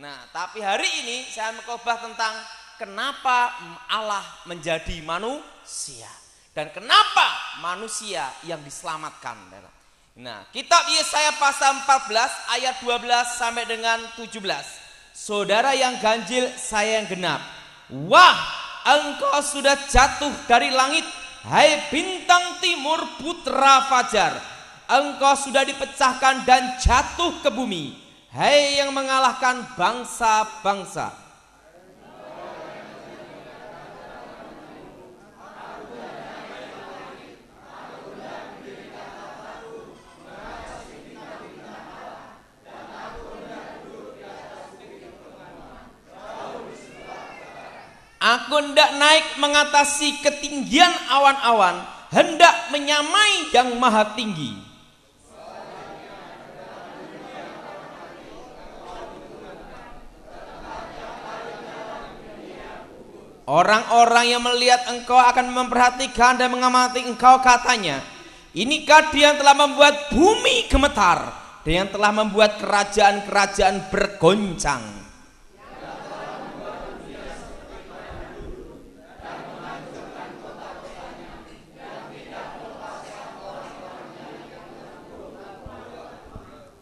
Nah, tapi hari ini saya mengkhotbah tentang kenapa Allah menjadi manusia dan kenapa manusia yang diselamatkan. Nah, kitab Yesaya pasal 14 ayat 12 sampai dengan 17. Saudara yang ganjil, saya yang genap. Wah, engkau sudah jatuh dari langit, hai bintang timur putra fajar. Engkau sudah dipecahkan dan jatuh ke bumi, hai yang mengalahkan bangsa-bangsa. Aku hendak naik mengatasi ketinggian awan-awan, hendak menyamai yang maha tinggi. Orang-orang yang melihat engkau akan memperhatikan dan mengamati engkau, katanya, inikah dia yang telah membuat bumi gemetar dan yang telah membuat kerajaan-kerajaan bergoncang.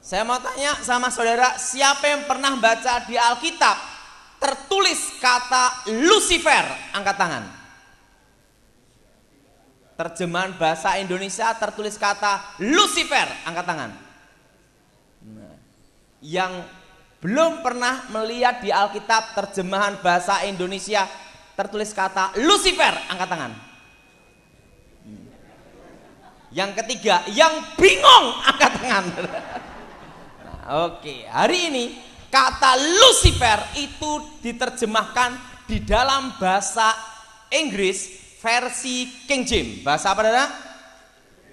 Saya mau tanya sama saudara, siapa yang pernah baca di Alkitab tertulis kata Lucifer? Angkat tangan. Terjemahan bahasa Indonesia tertulis kata Lucifer, angkat tangan. Nah, yang belum pernah melihat di Alkitab terjemahan bahasa Indonesia tertulis kata Lucifer, angkat tangan. Yang ketiga, yang bingung, angkat tangan. Oke, hari ini kata Lucifer itu diterjemahkan di dalam bahasa Inggris versi King James. Bahasa apa, saudara?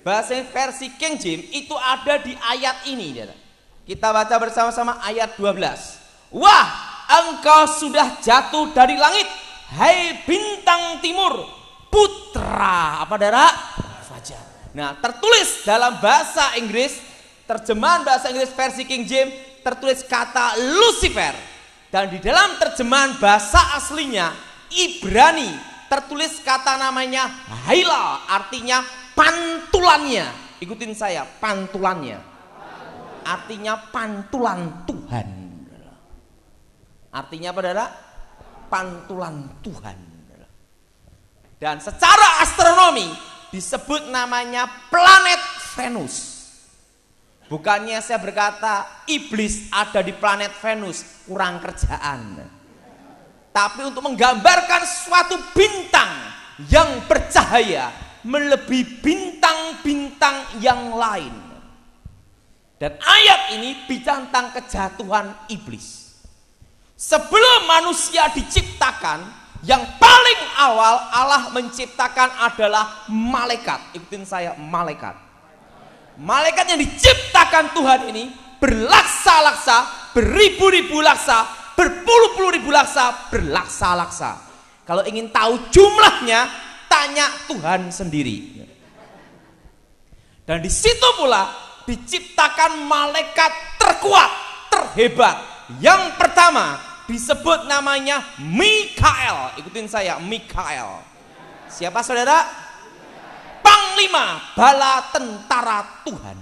Bahasa versi King James itu ada di ayat ini, saudara. Kita baca bersama-sama ayat 12. Wah, engkau sudah jatuh dari langit, hai bintang timur, putra apa, saudara? Fajar. Nah, tertulis dalam bahasa Inggris, terjemahan bahasa Inggris versi King James tertulis kata Lucifer, dan di dalam terjemahan bahasa aslinya Ibrani tertulis kata namanya Haila, artinya pantulannya. Ikutin saya, pantulannya. Artinya pantulan Tuhan. Artinya apa, saudara? Pantulan Tuhan. Dan secara astronomi disebut namanya planet Venus. Bukannya saya berkata iblis ada di planet Venus, kurang kerjaan. Tapi untuk menggambarkan suatu bintang yang bercahaya melebihi bintang-bintang yang lain. Dan ayat ini bicara tentang kejatuhan iblis. Sebelum manusia diciptakan, yang paling awal Allah menciptakan adalah malaikat. Ikutin saya, malaikat. Malaikat yang diciptakan Tuhan ini berlaksa-laksa, beribu-ribu laksa, berpuluh-puluh ribu laksa, berlaksa-laksa. Kalau ingin tahu jumlahnya, tanya Tuhan sendiri. Dan di situ pula diciptakan malaikat terkuat, terhebat. Yang pertama disebut namanya Mikael. Ikutin saya, Mikael. Siapa, saudara? Panglima bala tentara Tuhan.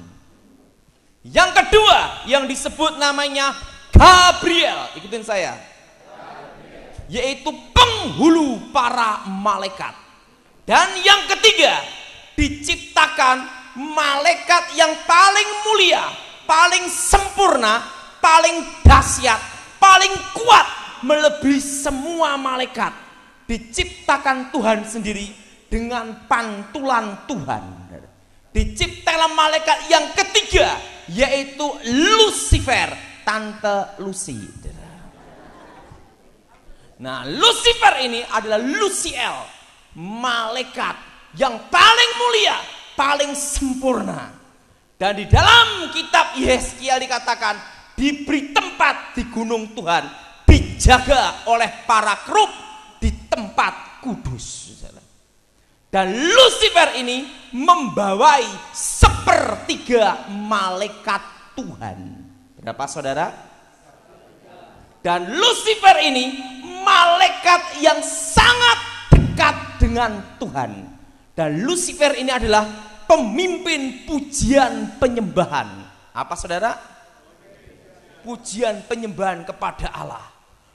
Yang kedua yang disebut namanya Gabriel. Ikutin saya. Yaitu penghulu para malaikat. Dan yang ketiga diciptakan malaikat yang paling mulia, paling sempurna, paling dahsyat, paling kuat melebihi semua malaikat. Diciptakan Tuhan sendiri dengan pantulan Tuhan. Diciptakan malaikat yang ketiga, yaitu Lucifer, Tante Lucy. Nah, Lucifer ini adalah Luciel, malaikat yang paling mulia, paling sempurna. Dan di dalam kitab Yeskiel dikatakan diberi tempat di gunung Tuhan, dijaga oleh para kerub di tempat kudus. Dan Lucifer ini membawai sepertiga malaikat Tuhan. Berapa, saudara? Dan Lucifer ini malaikat yang sangat dekat dengan Tuhan. Dan Lucifer ini adalah pemimpin pujian penyembahan. Apa saudara? Pujian penyembahan kepada Allah.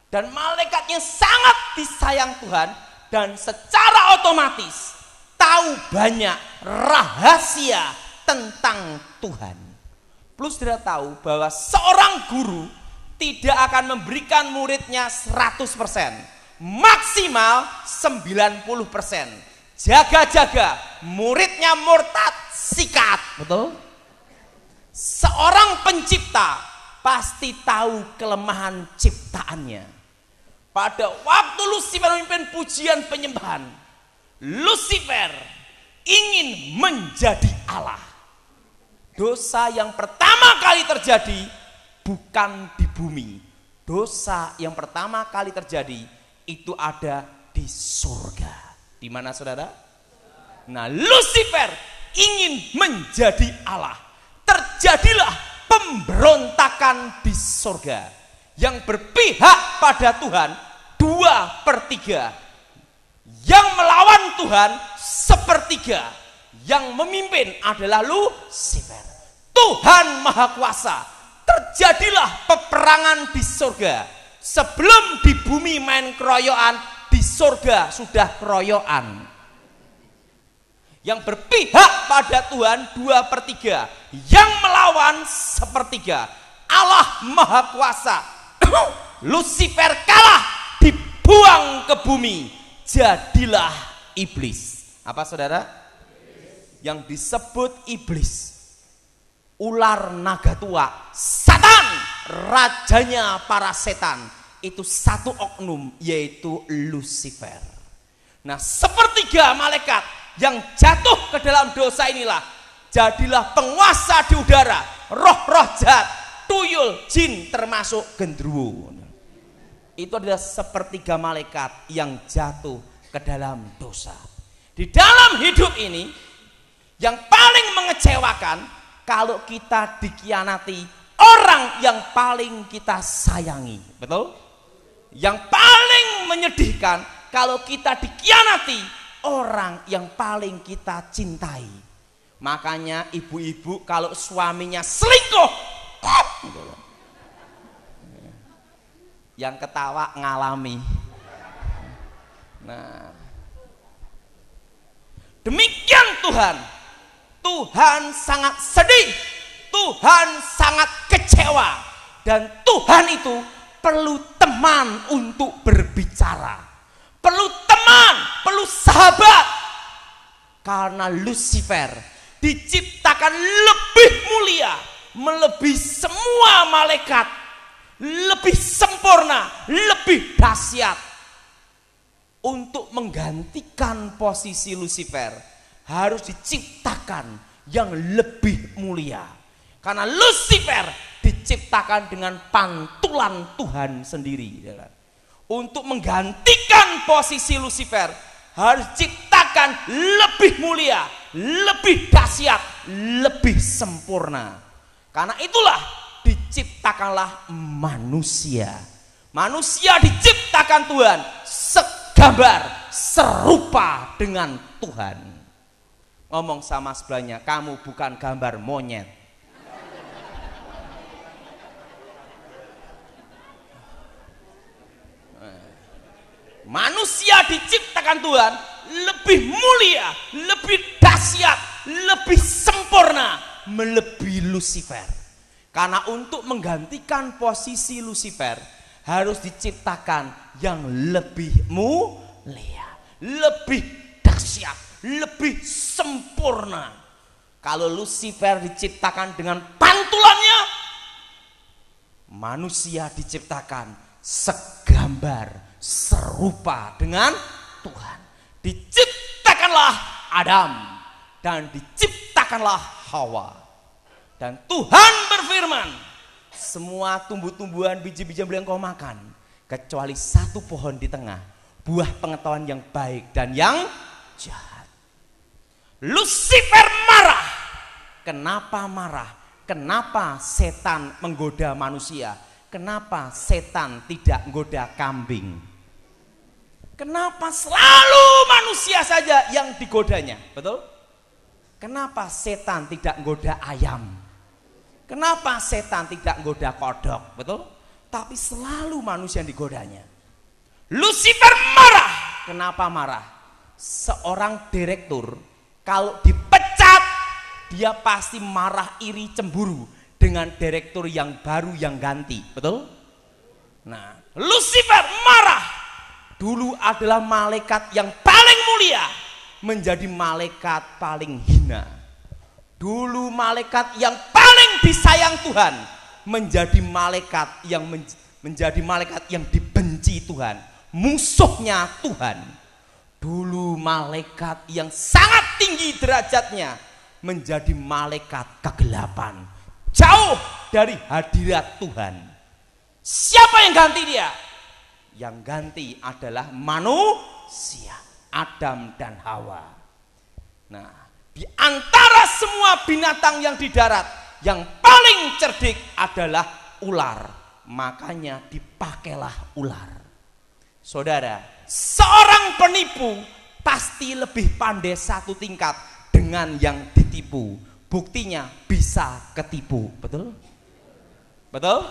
Dan malaikatnya sangat disayang Tuhan. Dan secara otomatis tahu banyak rahasia tentang Tuhan. Plus dia tahu bahwa seorang guru tidak akan memberikan muridnya 100%, maksimal 90%. Jaga-jaga, muridnya murtad, sikat. Betul? Seorang pencipta pasti tahu kelemahan ciptaannya. Pada waktu Lucifer memimpin pujian penyembahan, Lucifer ingin menjadi Allah. Dosa yang pertama kali terjadi bukan di bumi. Dosa yang pertama kali terjadi itu ada di surga. Di mana saudara? Nah, Lucifer ingin menjadi Allah. Terjadilah pemberontakan di surga yang berpihak pada Tuhan 2/3. Yang melawan Tuhan 1/3. Yang memimpin adalah Lucifer. Tuhan Maha Kuasa. Terjadilah peperangan di surga. Sebelum di bumi main keroyokan, di surga sudah keroyokan. Yang berpihak pada Tuhan 2/3. Yang melawan 1/3. Allah Maha Kuasa. Lucifer kalah, dibuang ke bumi. Jadilah iblis. Apa saudara? Yang disebut iblis, ular naga tua, Satan, rajanya para setan, itu satu oknum, yaitu Lucifer. Nah, 1/3 malaikat yang jatuh ke dalam dosa inilah jadilah penguasa di udara, roh-roh jahat, tuyul, jin, termasuk gendruwo. Itu adalah 1/3 malaikat yang jatuh ke dalam dosa. Di dalam hidup ini yang paling mengecewakan kalau kita dikhianati orang yang paling kita sayangi. Betul? Yang paling menyedihkan kalau kita dikhianati orang yang paling kita cintai. Makanya ibu-ibu kalau suaminya selingkuh, yang ketawa ngalami. Nah, demikian Tuhan sangat sedih, Tuhan sangat kecewa, dan Tuhan itu perlu teman untuk berbicara, perlu teman, perlu sahabat, karena Lucifer diciptakan lebih mulia, melebihi semua malaikat, lebih sempurna, lebih dahsyat. Untuk menggantikan posisi Lucifer harus diciptakan yang lebih mulia. Karena Lucifer diciptakan dengan pantulan Tuhan sendiri. Untuk menggantikan posisi Lucifer harus diciptakan lebih mulia, lebih dahsyat, lebih sempurna. Karena itulah diciptakanlah manusia. Manusia diciptakan Tuhan segambar, serupa dengan Tuhan. Ngomong sama sebelahnya, kamu bukan gambar monyet. Manusia diciptakan Tuhan lebih mulia, lebih dahsyat, lebih sempurna, melebihi Lucifer. Karena untuk menggantikan posisi Lucifer harus diciptakan yang lebih mulia, lebih dahsyat, lebih sempurna. Kalau Lucifer diciptakan dengan pantulannya, manusia diciptakan segambar, serupa dengan Tuhan. Diciptakanlah Adam dan diciptakanlah Hawa. Dan Tuhan berfirman, semua tumbuh-tumbuhan, biji-bijian boleh engkau makan, kecuali satu pohon di tengah, buah pengetahuan yang baik dan yang jahat. Lucifer marah. Kenapa marah? Kenapa setan menggoda manusia? kenapa setan tidak goda kambing? Kenapa selalu manusia saja yang digodanya? Betul? Kenapa setan tidak goda ayam? Kenapa setan tidak goda kodok? Betul? Tapi selalu manusia yang digodanya. Lucifer marah. Kenapa marah? Seorang direktur kalau dipecat, dia pasti marah, iri, cemburu dengan direktur yang baru yang ganti. Betul? Nah, Lucifer marah. Dulu adalah malaikat yang paling mulia menjadi malaikat paling hina. Dulu malaikat yang paling disayang Tuhan menjadi malaikat yang dibenci Tuhan, musuhnya Tuhan. Dulu malaikat yang sangat tinggi derajatnya menjadi malaikat kegelapan, jauh dari hadirat Tuhan. Siapa yang ganti dia? Yang ganti adalah manusia, Adam dan Hawa. Nah, di antara semua binatang yang di darat, yang paling cerdik adalah ular. Makanya dipakailah ular. Saudara, seorang penipu pasti lebih pandai satu tingkat dengan yang ditipu. Buktinya bisa ketipu. Betul? Betul?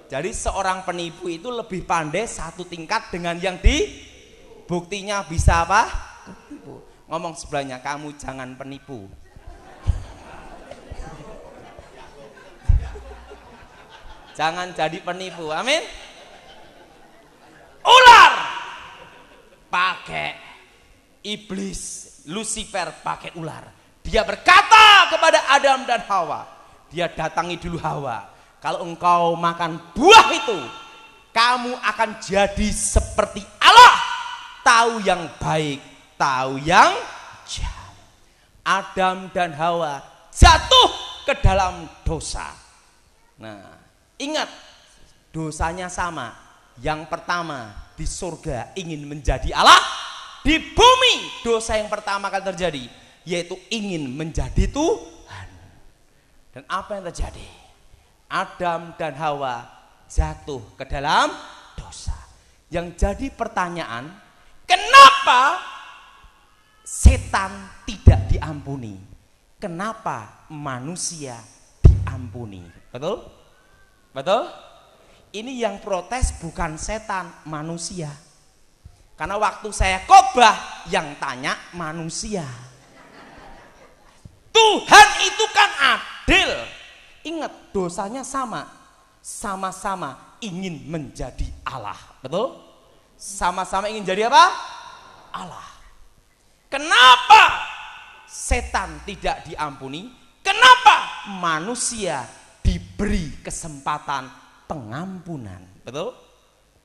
Jadi seorang penipu itu lebih pandai satu tingkat dengan yang buktinya bisa apa? Ketipu. Ngomong sebelahnya, kamu jangan penipu. Jangan jadi penipu. Amin. Ular pakai iblis, Lucifer pakai ular. Dia berkata kepada Adam dan Hawa. Dia datangi dulu Hawa. Kalau engkau makan buah itu, kamu akan jadi seperti Allah, tahu yang baik, tahu yang jahat. Adam dan Hawa jatuh ke dalam dosa. Nah, ingat, dosanya sama. Yang pertama di surga ingin menjadi Allah, di bumi dosa yang pertama kali terjadi yaitu ingin menjadi Tuhan. Dan apa yang terjadi? Adam dan Hawa jatuh ke dalam dosa. Yang jadi pertanyaan, kenapa setan tidak diampuni? Kenapa manusia diampuni? Betul? Betul? Ini yang protes bukan setan, manusia. Karena waktu saya khotbah yang tanya manusia. Tuhan itu kan adil. Ingat, dosanya sama. Sama-sama ingin menjadi Allah. Betul? Sama-sama ingin jadi apa? Allah. Kenapa setan tidak diampuni? Kenapa manusia diberi kesempatan pengampunan? Betul?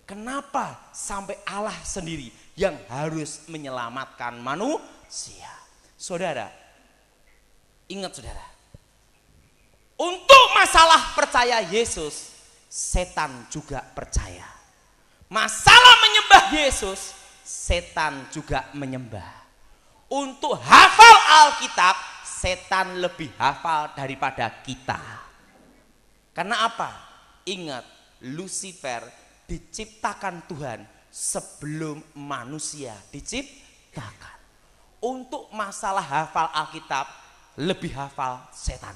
Kenapa sampai Allah sendiri yang harus menyelamatkan manusia? Saudara, ingat saudara, untuk masalah percaya Yesus, setan juga percaya. Masalah menyembah Yesus, setan juga menyembah. Untuk hafal Alkitab, setan lebih hafal daripada kita. Karena apa? Ingat, Lucifer diciptakan Tuhan sebelum manusia diciptakan. Untuk masalah hafal Alkitab, lebih hafal setan.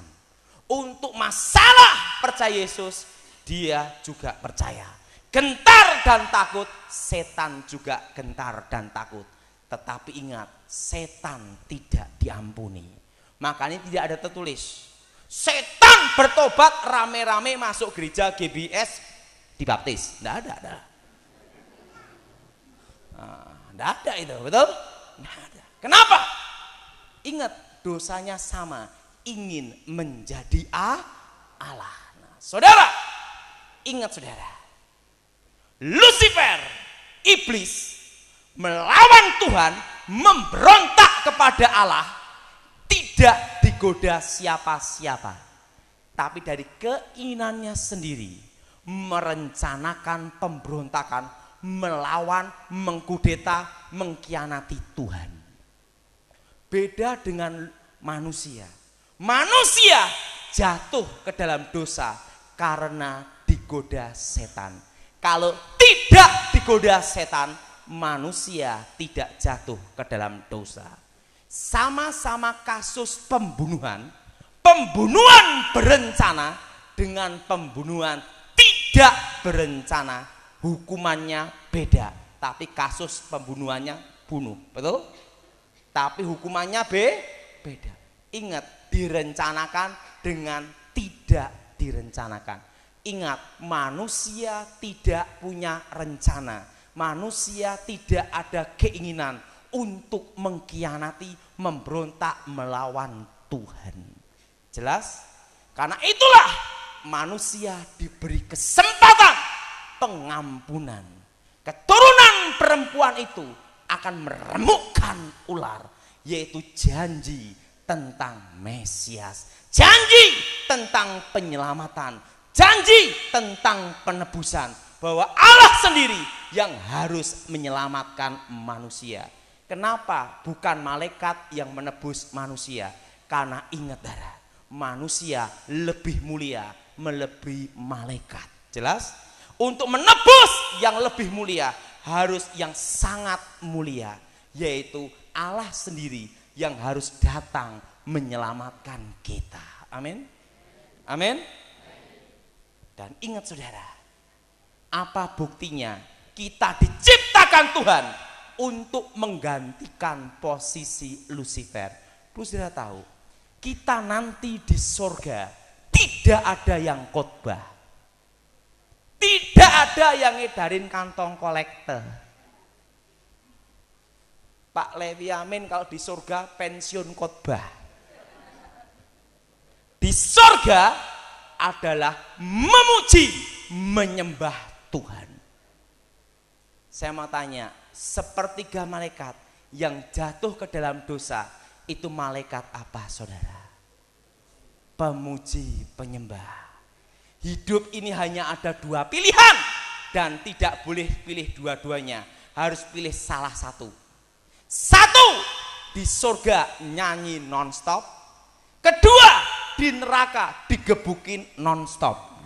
Untuk masalah percaya Yesus, dia juga percaya. Gentar dan takut, setan juga gentar dan takut. Tetapi ingat, setan tidak diampuni. Makanya tidak ada tertulis, setan bertobat rame-rame masuk gereja GBS dibaptis. Tidak ada. Tidak ada itu, betul? Tidak ada. Kenapa? Ingat, dosanya sama, ingin menjadi Allah. Nah, saudara, ingat saudara, Lucifer, iblis, melawan Tuhan, memberontak kepada Allah, tidak digoda siapa-siapa, tapi dari keinginannya sendiri merencanakan pemberontakan, melawan, mengkudeta, mengkhianati Tuhan. Beda dengan manusia. Manusia jatuh ke dalam dosa karena digoda setan. Kalau tidak digoda setan, manusia tidak jatuh ke dalam dosa. Sama-sama kasus pembunuhan berencana dengan pembunuhan tidak berencana, hukumannya beda. Tapi kasus pembunuhannya bunuh, betul? Tapi hukumannya beda. Ingat, direncanakan dengan tidak direncanakan. Ingat, manusia tidak punya rencana. Manusia tidak ada keinginan untuk mengkhianati, memberontak melawan Tuhan. Jelas? Karena itulah manusia diberi kesempatan pengampunan. Keturunan perempuan itu akan meremukkan ular, yaitu janji tentang Mesias, janji tentang penyelamatan, janji tentang penebusan, bahwa Allah sendiri yang harus menyelamatkan manusia. Kenapa bukan malaikat yang menebus manusia? Karena ingat darah, manusia lebih mulia melebihi malaikat. Jelas? Untuk menebus yang lebih mulia harus yang sangat mulia, yaitu Allah sendiri yang harus datang menyelamatkan kita. Amin. Amin. Dan ingat saudara, apa buktinya kita diciptakan Tuhan untuk menggantikan posisi Lucifer? Perlu saudara tahu, kita nanti di sorga tidak ada yang khotbah, tidak ada yang ngedarin kantong kolektor. Pak Lewi Amin kalau di surga pensiun khotbah. Di surga adalah memuji, menyembah Tuhan. Saya mau tanya, sepertiga malaikat yang jatuh ke dalam dosa itu malaikat apa saudara? Pemuji, penyembah. Hidup ini hanya ada dua pilihan dan tidak boleh pilih dua-duanya, harus pilih salah satu. Satu, di surga nyanyi nonstop. Kedua, di neraka digebukin nonstop.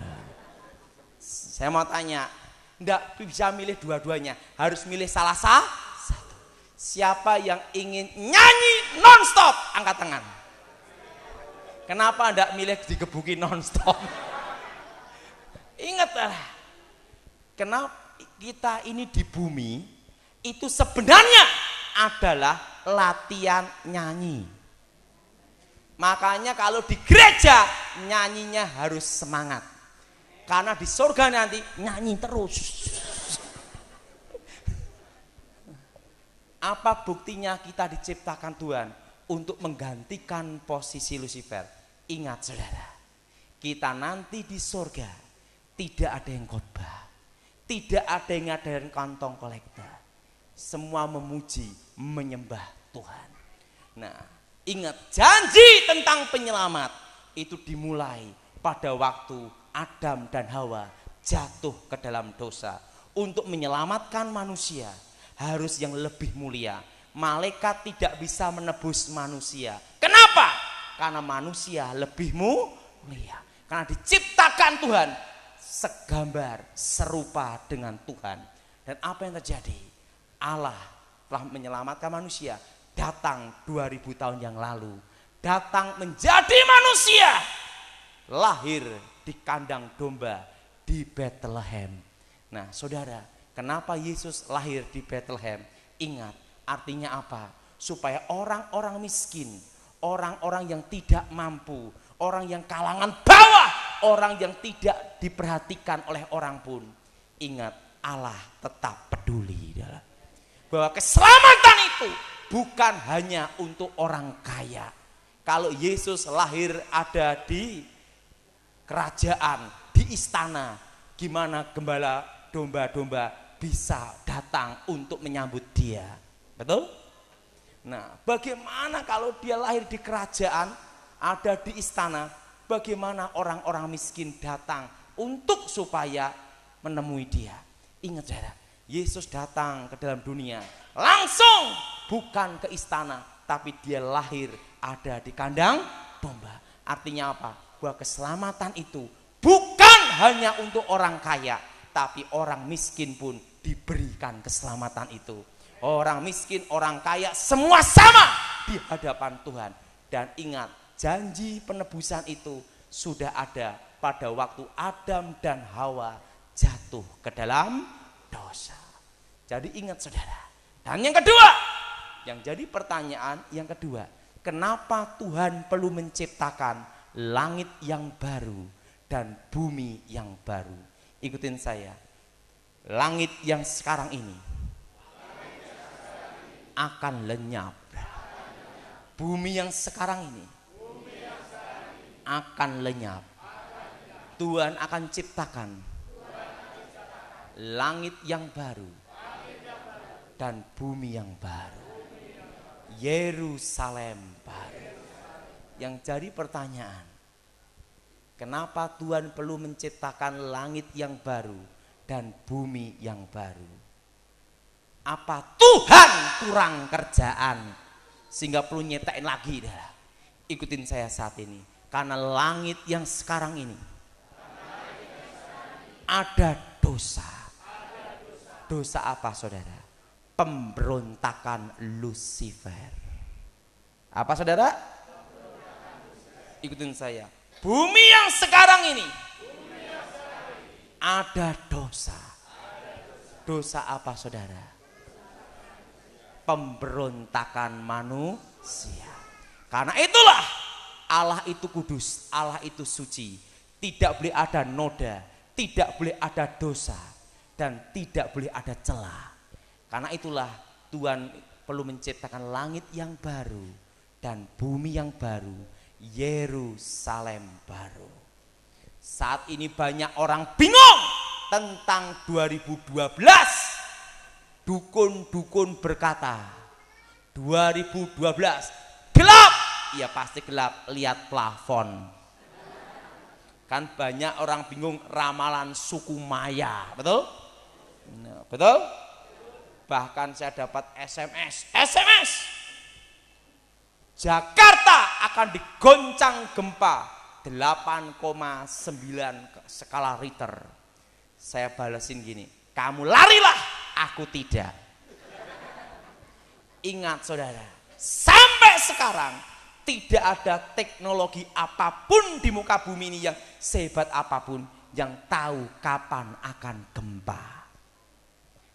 Saya mau tanya, enggak bisa milih dua-duanya, harus milih salah satu. Siapa yang ingin nyanyi nonstop, angkat tangan. Kenapa enggak milih digebukin nonstop? Ingatlah, kenapa kita ini di bumi itu sebenarnya adalah latihan nyanyi. Makanya kalau di gereja nyanyinya harus semangat. Karena di surga nanti nyanyi terus. Apa buktinya kita diciptakan Tuhan untuk menggantikan posisi Lucifer? Ingat saudara, kita nanti di surga tidak ada yang khotbah, tidak ada yang ngadain kantong kolektor. Semua memuji, menyembah Tuhan. Nah, ingat, janji tentang penyelamat itu dimulai pada waktu Adam dan Hawa jatuh ke dalam dosa. Untuk menyelamatkan manusia harus yang lebih mulia. Malaikat tidak bisa menebus manusia. Kenapa? Karena manusia lebih mulia. Karena diciptakan Tuhan segambar, serupa dengan Tuhan. Dan apa yang terjadi? Allah telah menyelamatkan manusia, datang 2000 tahun yang lalu, datang menjadi manusia, lahir di kandang domba di Bethlehem. Nah saudara, kenapa Yesus lahir di Bethlehem? Ingat, artinya apa? Supaya orang-orang miskin, orang-orang yang tidak mampu, orang yang kalangan bawah, orang yang tidak diperhatikan oleh orang pun, ingat, Allah tetap peduli. Bahwa keselamatan itu bukan hanya untuk orang kaya. Kalau Yesus lahir ada di kerajaan, di istana, gimana gembala domba-domba bisa datang untuk menyambut dia? Betul? Nah, bagaimana kalau dia lahir di kerajaan, ada di istana, bagaimana orang-orang miskin datang untuk supaya menemui dia? Ingat saudara, Yesus datang ke dalam dunia langsung, bukan ke istana, tapi dia lahir ada di kandang domba. Artinya apa? Bahwa keselamatan itu bukan hanya untuk orang kaya, tapi orang miskin pun diberikan keselamatan itu. Orang miskin, orang kaya, semua sama di hadapan Tuhan. Dan ingat, janji penebusan itu sudah ada pada waktu Adam dan Hawa jatuh ke dalam dosa. Jadi ingat saudara. Dan yang kedua, yang jadi pertanyaan yang kedua, kenapa Tuhan perlu menciptakan langit yang baru dan bumi yang baru? Ikutin saya. Langit yang sekarang ini akan lenyap. Bumi yang sekarang ini akan lenyap. Tuhan akan ciptakan langit yang baru dan bumi yang baru. Yerusalem baru. Yang jadi pertanyaan, kenapa Tuhan perlu menciptakan langit yang baru dan bumi yang baru? Apa Tuhan kurang kerjaan sehingga perlu nyetain lagi? Dah. Ikutin saya saat ini. Karena langit yang sekarang ini ada dosa. Dosa apa saudara? Pemberontakan Lucifer. Apa saudara? Ikutin saya. Bumi yang sekarang ini ada dosa. Dosa apa saudara? Pemberontakan manusia. Karena itulah Allah itu kudus, Allah itu suci. Tidak boleh ada noda, tidak boleh ada dosa, dan tidak boleh ada celah. Karena itulah Tuhan perlu menciptakan langit yang baru dan bumi yang baru, Yerusalem baru. Saat ini banyak orang bingung tentang 2012. Dukun-dukun berkata 2012 gelap. Ya pasti gelap, lihat plafon. Kan banyak orang bingung ramalan suku Maya, betul? Nah, betul? Bahkan saya dapat SMS Jakarta akan digoncang gempa 8,9 skala Richter. Saya balesin gini, kamu larilah, aku tidak. Ingat saudara, sampai sekarang tidak ada teknologi apapun di muka bumi ini yang sehebat apapun yang tahu kapan akan gempa.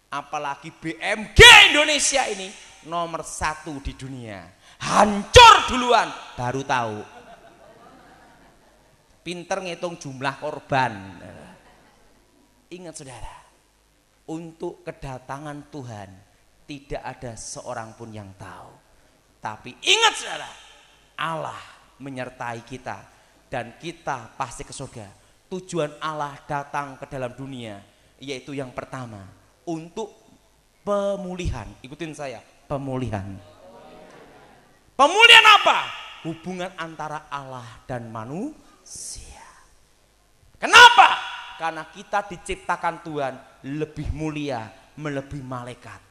Apalagi BMG Indonesia ini nomor 1 di dunia. Hancur duluan baru tahu. Pinter ngitung jumlah korban. Ingat saudara, untuk kedatangan Tuhan tidak ada seorang pun yang tahu. Tapi ingat saudara, Allah menyertai kita dan kita pasti ke surga. Tujuan Allah datang ke dalam dunia yaitu yang pertama, untuk pemulihan. Ikutin saya, pemulihan. Pemulihan apa? Hubungan antara Allah dan manusia. Kenapa? Karena kita diciptakan Tuhan lebih mulia, melebihi malaikat.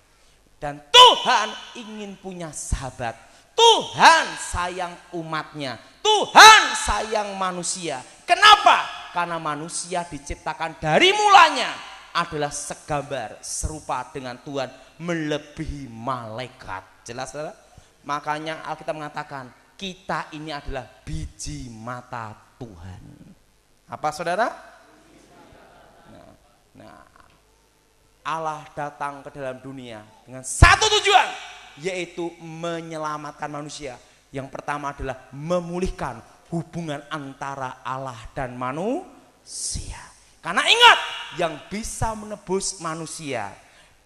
Dan Tuhan ingin punya sahabat. Tuhan sayang umatnya. Tuhan sayang manusia. Kenapa? Karena manusia diciptakan dari mulanya adalah segambar, serupa dengan Tuhan, melebihi malaikat. Jelas saudara? Makanya Alkitab mengatakan kita ini adalah biji mata Tuhan. Apa saudara? Nah, Allah datang ke dalam dunia dengan satu tujuan, yaitu menyelamatkan manusia. Yang pertama adalah memulihkan hubungan antara Allah dan manusia. Karena ingat, yang bisa menebus manusia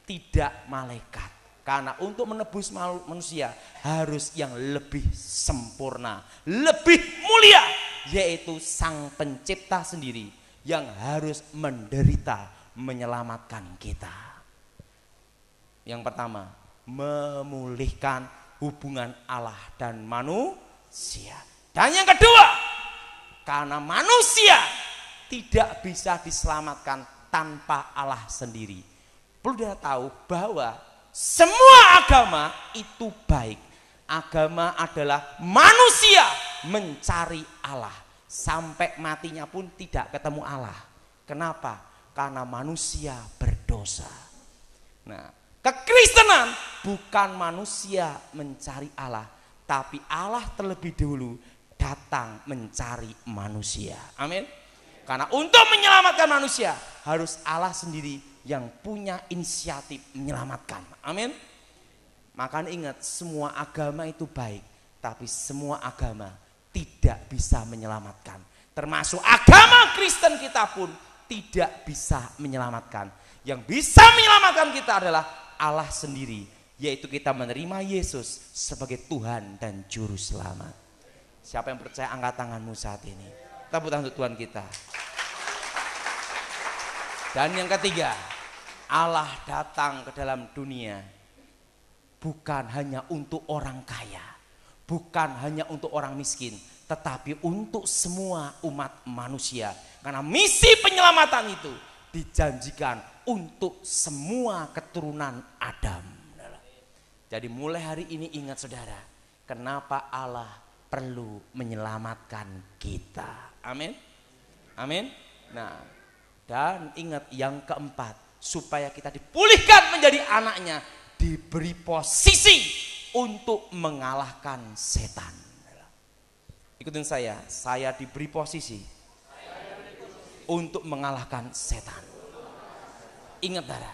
tidak malaikat. Karena untuk menebus manusia harus yang lebih sempurna, lebih mulia, yaitu Sang Pencipta sendiri yang harus menderita menyelamatkan kita. Yang pertama, memulihkan hubungan Allah dan manusia. Dan yang kedua, karena manusia tidak bisa diselamatkan tanpa Allah sendiri. Perlu dia tahu bahwa semua agama itu baik. Agama adalah manusia mencari Allah. Sampai matinya pun tidak ketemu Allah. Kenapa? Karena manusia berdosa. Nah, kekristenan bukan manusia mencari Allah, tapi Allah terlebih dahulu datang mencari manusia. Amin. Karena untuk menyelamatkan manusia harus Allah sendiri yang punya inisiatif menyelamatkan. Amin. Makanya ingat, semua agama itu baik, tapi semua agama tidak bisa menyelamatkan. Termasuk agama Kristen kita pun tidak bisa menyelamatkan. Yang bisa menyelamatkan kita adalah Allah sendiri, yaitu kita menerima Yesus sebagai Tuhan dan Juru Selamat. Siapa yang percaya, angkat tanganmu saat ini. Tepuk tangan untuk Tuhan kita. Dan yang ketiga, Allah datang ke dalam dunia bukan hanya untuk orang kaya, bukan hanya untuk orang miskin, tetapi untuk semua umat manusia. Karena misi penyelamatan itu dijanjikan untuk semua keturunan Adam. Jadi mulai hari ini ingat saudara, kenapa Allah perlu menyelamatkan kita. Amin. Amin. Nah, dan ingat yang keempat, supaya kita dipulihkan menjadi anaknya, diberi posisi untuk mengalahkan setan. Ikutin saya diberi posisi untuk mengalahkan setan. Ingat saudara,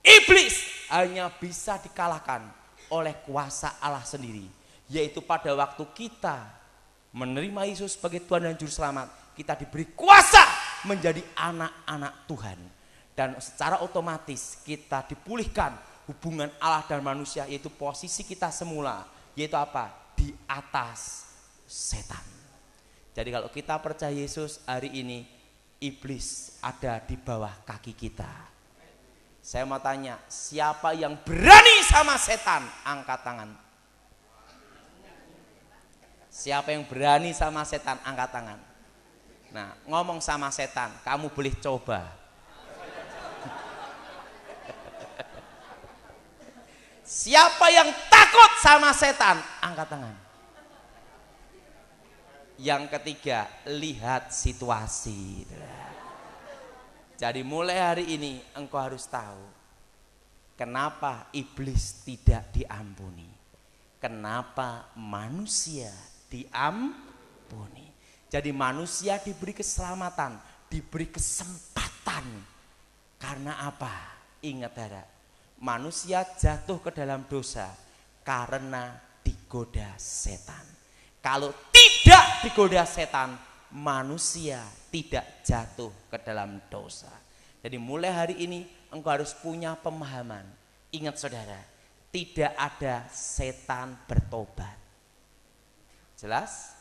iblis hanya bisa dikalahkan oleh kuasa Allah sendiri, yaitu pada waktu kita menerima Yesus sebagai Tuhan dan Juru Selamat, kita diberi kuasa menjadi anak-anak Tuhan. Dan secara otomatis kita dipulihkan hubungan Allah dan manusia, yaitu posisi kita semula, yaitu apa? Di atas setan. Jadi kalau kita percaya Yesus hari ini, iblis ada di bawah kaki kita. Saya mau tanya, siapa yang berani sama setan? Angkat tangan. Siapa yang berani sama setan? Angkat tangan. Nah, ngomong sama setan, kamu boleh coba. Siapa yang takut sama setan? Angkat tangan. Yang ketiga, lihat situasi. Jadi mulai hari ini engkau harus tahu kenapa iblis tidak diampuni, kenapa manusia diampuni. Jadi manusia diberi keselamatan, diberi kesempatan. Karena apa? Ingat saudara, manusia jatuh ke dalam dosa karena digoda setan. Kalau tidak digoda setan, manusia tidak jatuh ke dalam dosa. Jadi mulai hari ini engkau harus punya pemahaman. Ingat saudara, tidak ada setan bertobat. Jelas?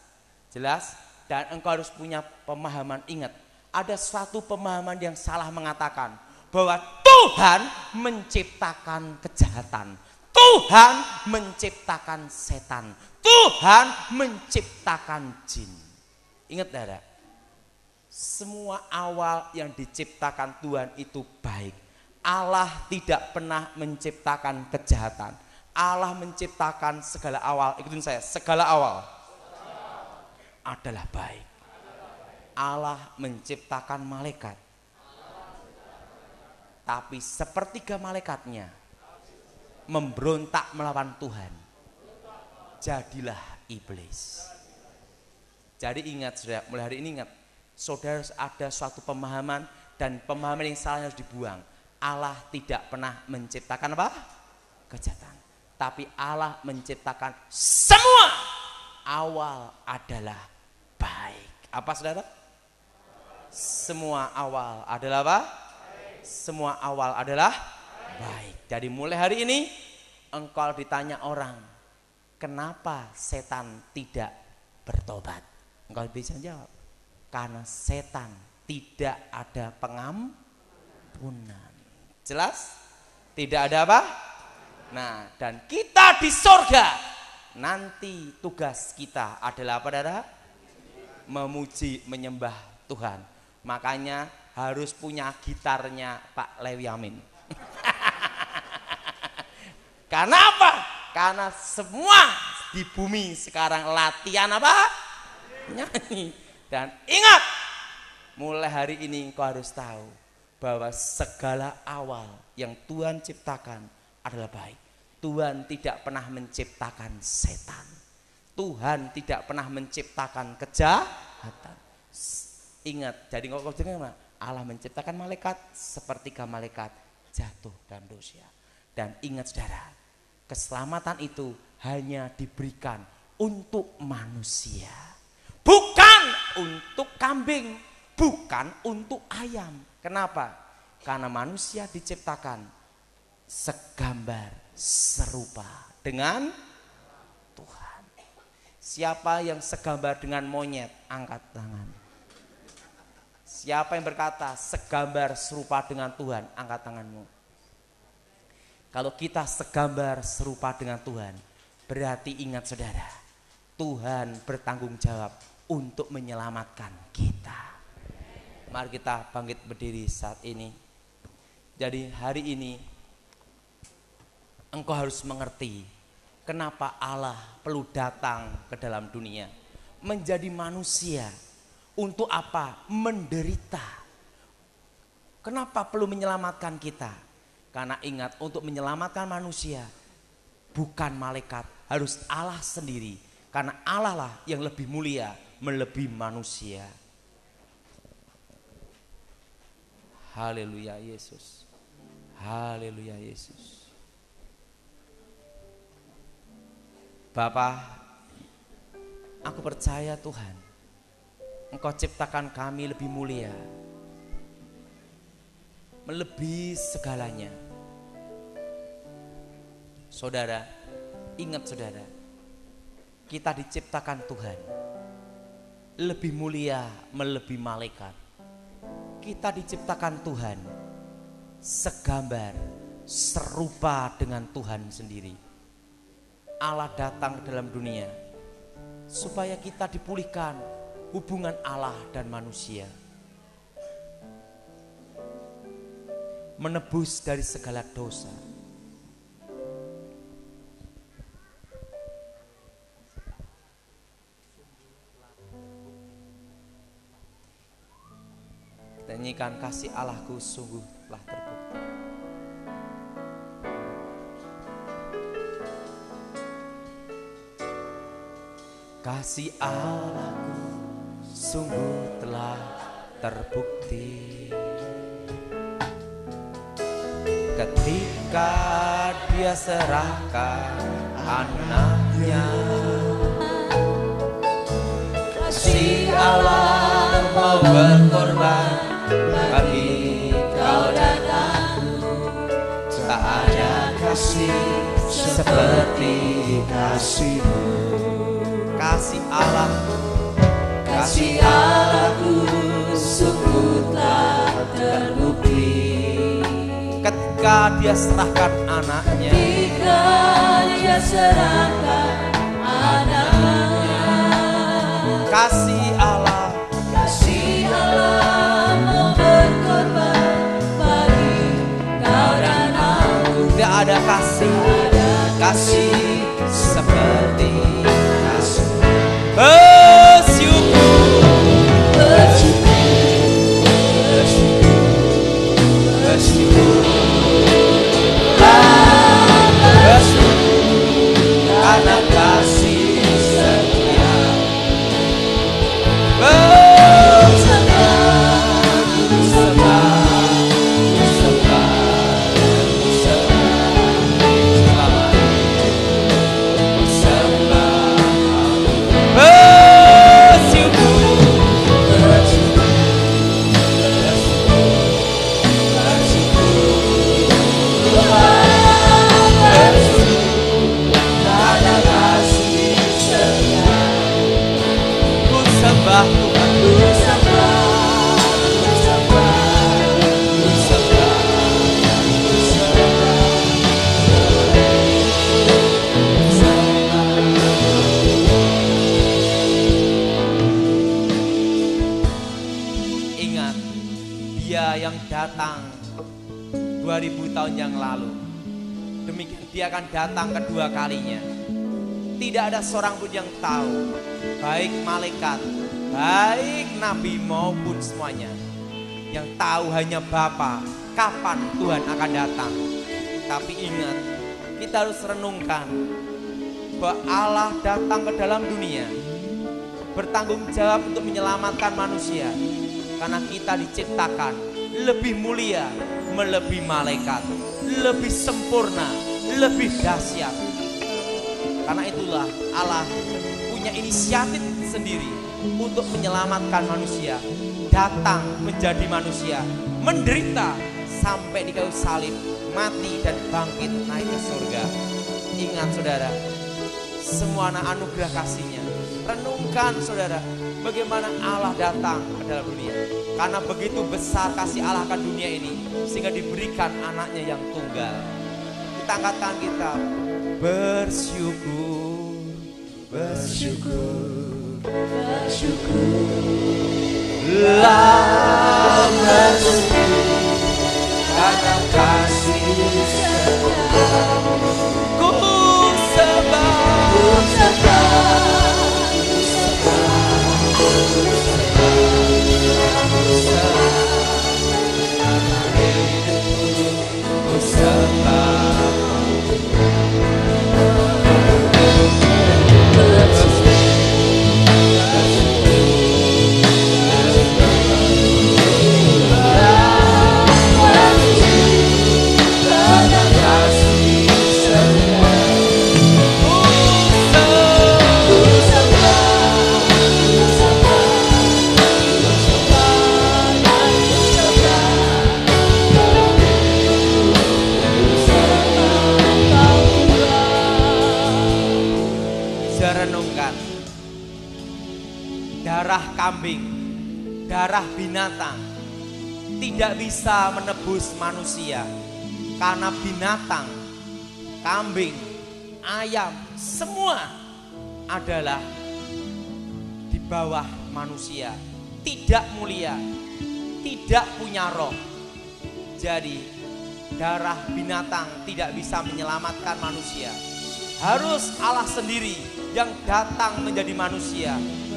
Jelas? Dan engkau harus punya pemahaman. Ingat, ada suatu pemahaman yang salah mengatakan bahwa Tuhan menciptakan kejahatan, Tuhan menciptakan setan, Tuhan menciptakan jin. Ingat saudara, semua awal yang diciptakan Tuhan itu baik. Allah tidak pernah menciptakan kejahatan. Allah menciptakan segala awal. Ikutin saya, segala awal adalah baik. Allah menciptakan malaikat, tapi sepertiga malaikatnya memberontak melawan Tuhan. Jadilah iblis. Jadi ingat saudara, mulai hari ini ingat, saudara ada suatu pemahaman, dan pemahaman yang salah harus dibuang. Allah tidak pernah menciptakan apa? Kejahatan. Tapi Allah menciptakan semua awal adalah baik. Apa saudara? Semua awal adalah apa? Semua awal adalah baik. Jadi mulai hari ini engkau ditanya orang, kenapa setan tidak bertobat? Engkau bisa jawab, karena setan tidak ada pengampunan. Jelas? Tidak ada apa? Nah, dan kita di sorga, nanti tugas kita adalah apa saudara? Memuji, menyembah Tuhan. Makanya harus punya gitarnya Pak Lewi Amin. Karena apa? Karena semua di bumi sekarang latihan apa? Nyanyi. Dan ingat, mulai hari ini kau harus tahu bahwa segala awal yang Tuhan ciptakan adalah baik. Tuhan tidak pernah menciptakan setan. Tuhan tidak pernah menciptakan kejahatan. Ingat, jadi kau dengar, Allah menciptakan malaikat sepertiga malaikat jatuh dalam dosa. Dan ingat saudara, keselamatan itu hanya diberikan untuk manusia, bukan untuk kambing, bukan untuk ayam. Kenapa? Karena manusia diciptakan segambar serupa dengan Tuhan. Siapa yang segambar dengan monyet, angkat tangan. Siapa yang berkata segambar serupa dengan Tuhan, angkat tanganmu. Kalau kita segambar serupa dengan Tuhan, berarti ingat saudara, Tuhan bertanggung jawab untuk menyelamatkan kita. Mari kita bangkit berdiri saat ini. Jadi hari ini engkau harus mengerti kenapa Allah perlu datang ke dalam dunia, menjadi manusia. Untuk apa? Menderita. Kenapa perlu menyelamatkan kita? Karena ingat, untuk menyelamatkan manusia bukan malaikat, harus Allah sendiri. Karena Allah lah yang lebih mulia melebihi manusia. Haleluya Yesus. Haleluya Yesus. Bapa, aku percaya Tuhan, Engkau ciptakan kami lebih mulia, melebihi segalanya. Saudara, ingat saudara, kita diciptakan Tuhan lebih mulia melebihi malaikat. Kita diciptakan Tuhan segambar serupa dengan Tuhan sendiri. Allah datang ke dalam dunia supaya kita dipulihkan hubungan Allah dan manusia, menebus dari segala dosa. Kita nyanyikan kasih Allahku sungguh telah terbukti. Kasih Allahku sungguh telah terbukti ketika Dia serahkan anaknya. Kasih Allah mau berkorban bagi kau dan aku. Tak ada kasih seperti kasih-Mu. Kasih Allah, kasih Allahku sungguh telah terbukti ketika Dia serahkan anaknya. Ketika Dia serahkan anaknya. Kasih Allah, kasih Allah mau berkorban bagi kau dan aku. Tidak ada kasih, kasih seperti kasih. Karena kasih setia, yang datang 2000 tahun yang lalu, demikian Dia akan datang kedua kalinya. Tidak ada seorang pun yang tahu, baik malaikat, baik nabi maupun semuanya, yang tahu hanya Bapa kapan Tuhan akan datang. Tapi ingat, kita harus renungkan bahwa Allah datang ke dalam dunia, bertanggung jawab untuk menyelamatkan manusia, karena kita diciptakan lebih mulia, melebihi malaikat, lebih sempurna, lebih dahsyat. Karena itulah Allah punya inisiatif sendiri untuk menyelamatkan manusia, datang menjadi manusia, menderita sampai di kayu salib, mati dan bangkit naik ke surga. Ingat saudara, semua anugerah kasih-Nya. Renungkan saudara, bagaimana Allah datang ke dalam dunia. Karena begitu besar kasih Allah akan dunia ini, sehingga diberikan anaknya yang tunggal. Kita angkatkan kita, bersyukur, bersyukur, bersyukurlah karena kasih ku renungkan, darah kambing, darah binatang tidak bisa menebus manusia. Karena binatang, kambing, ayam, semua adalah di bawah manusia, tidak mulia, tidak punya roh. Jadi darah binatang tidak bisa menyelamatkan manusia. Harus Allah sendiri yang datang menjadi manusia,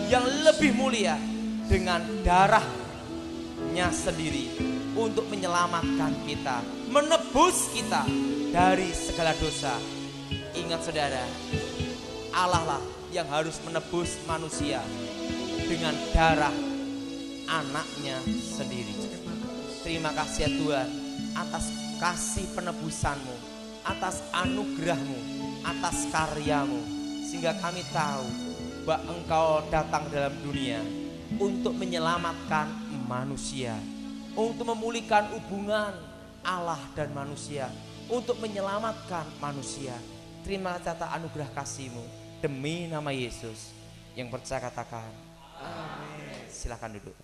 yang lebih mulia dengan darahnya sendiri untuk menyelamatkan kita, menebus kita dari segala dosa. Ingat saudara, Allah lah yang harus menebus manusia dengan darah anaknya sendiri. Terima kasih ya Tuhan atas kasih penebusan-Mu, atas anugerah-Mu, atas karya-Mu, sehingga kami tahu bahwa Engkau datang dalam dunia untuk menyelamatkan manusia, untuk memulihkan hubungan Allah dan manusia, untuk menyelamatkan manusia. Terima kasih atas anugerah kasih-Mu, demi nama Yesus. Yang percaya katakan amin. Silakan duduk.